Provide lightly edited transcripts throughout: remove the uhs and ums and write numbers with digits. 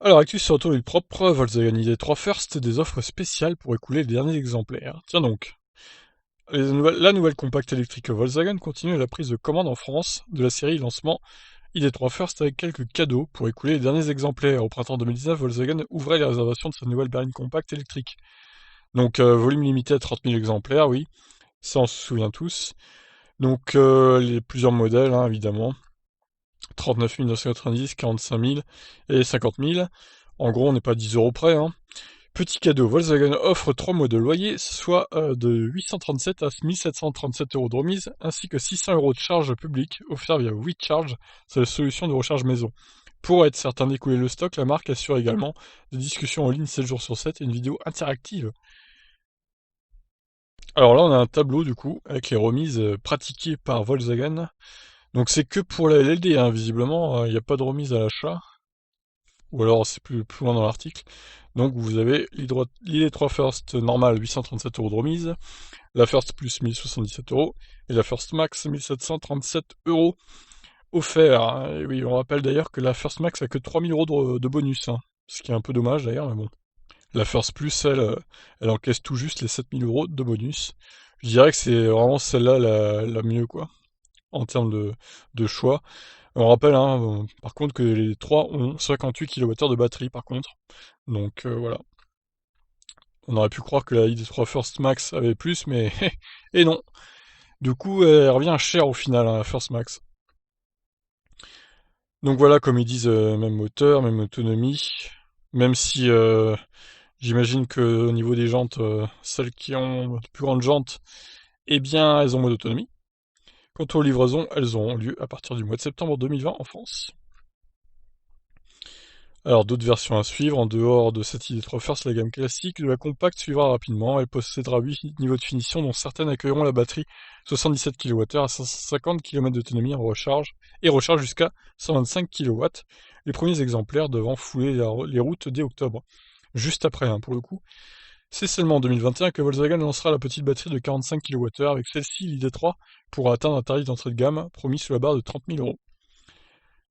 Alors, actu sur automobile propre, Volkswagen ID3 First, des offres spéciales pour écouler les derniers exemplaires. Tiens donc, la nouvelle compacte électrique Volkswagen continue la prise de commande en France de la série lancement ID3 First avec quelques cadeaux pour écouler les derniers exemplaires. Au printemps 2019, Volkswagen ouvrait les réservations de sa nouvelle berline compacte électrique. Donc, volume limité à 30 000 exemplaires, oui, ça on se souvient tous. Donc, les plusieurs modèles, hein, évidemment. 39 990, 45 000 et 50 000. En gros, on n'est pas à 10 € près, hein. Petit cadeau, Volkswagen offre 3 mois de loyer, soit de 837 à 1737 € de remise, ainsi que 600 € de charge publique offert via WeCharge, c'est la solution de recharge maison. Pour être certain d'écouler le stock, la marque assure également des discussions en ligne 7 jours sur 7 et une vidéo interactive. Alors là, on a un tableau du coup, avec les remises pratiquées par Volkswagen. Donc c'est que pour la LLD, hein, visiblement, il n'y a pas de remise à l'achat. Ou alors c'est plus loin dans l'article. Donc vous avez l'ID3 First normal 837 € de remise, la First Plus 1077 € et la First Max 1737 € offert. Et oui, on rappelle d'ailleurs que la First Max a que 3000 € de bonus, hein, ce qui est un peu dommage d'ailleurs, mais bon. La First Plus, elle encaisse tout juste les 7000 € de bonus. Je dirais que c'est vraiment celle-là la mieux, quoi, en termes de choix. On rappelle, hein, par contre, que les 3 ont 58 kWh de batterie, par contre. Donc voilà. On aurait pu croire que la ID3 First Max avait plus, mais et non. Du coup, elle revient cher au final, hein, la First Max. Donc voilà, comme ils disent, même moteur, même autonomie. Même si j'imagine que au niveau des jantes, celles qui ont de plus grandes jantes, eh bien, elles ont moins d'autonomie. Quant aux livraisons, elles auront lieu à partir du mois de septembre 2020 en France. Alors d'autres versions à suivre, en dehors de cette ID3 First, la gamme classique de la compacte suivra rapidement. Elle possédera 8 niveaux de finition, dont certaines accueilleront la batterie 77 kWh à 550 km d'autonomie en recharge et recharge jusqu'à 125 kW. Les premiers exemplaires devant fouler les routes dès octobre. Juste après, hein, pour le coup. C'est seulement en 2021 que Volkswagen lancera la petite batterie de 45 kWh. Avec celle-ci, l'ID3 pourra atteindre un tarif d'entrée de gamme promis sous la barre de 30 000 €.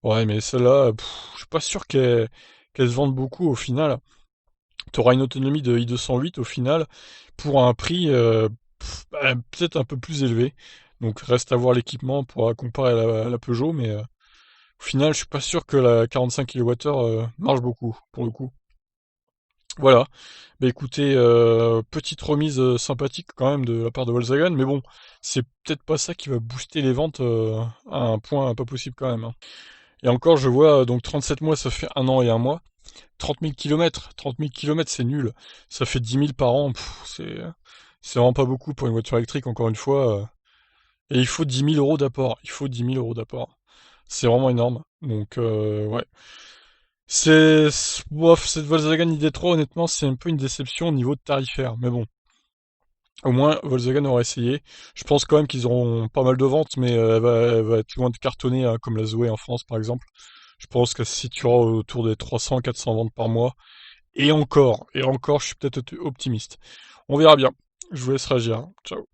Ouais, mais celle-là, je suis pas sûr qu'elle se vende beaucoup au final. Tu auras une autonomie de i208 au final pour un prix peut-être un peu plus élevé. Donc reste à voir l'équipement pour comparer à la Peugeot, mais au final, je suis pas sûr que la 45 kWh marche beaucoup pour le coup. Voilà. Bah écoutez, petite remise sympathique quand même de la part de Volkswagen, mais bon, c'est peut-être pas ça qui va booster les ventes à un point pas possible quand même, hein. Et encore, je vois, donc 37 mois, ça fait un an et un mois. 30 000 kilomètres, c'est nul. Ça fait 10 000 par an. C'est vraiment pas beaucoup pour une voiture électrique, encore une fois. Et il faut 10 000 € d'apport. Il faut 10 000 € d'apport. C'est vraiment énorme. Donc, ouais. Bof, cette Volkswagen ID3, honnêtement, c'est un peu une déception au niveau de tarifaire. Mais bon, au moins, Volkswagen aura essayé. Je pense quand même qu'ils auront pas mal de ventes, mais elle va être loin de cartonner, hein, comme la Zoé en France, par exemple. Je pense qu'elle se situera autour des 300-400 ventes par mois. Et encore, je suis peut-être optimiste. On verra bien. Je vous laisse réagir, hein. Ciao.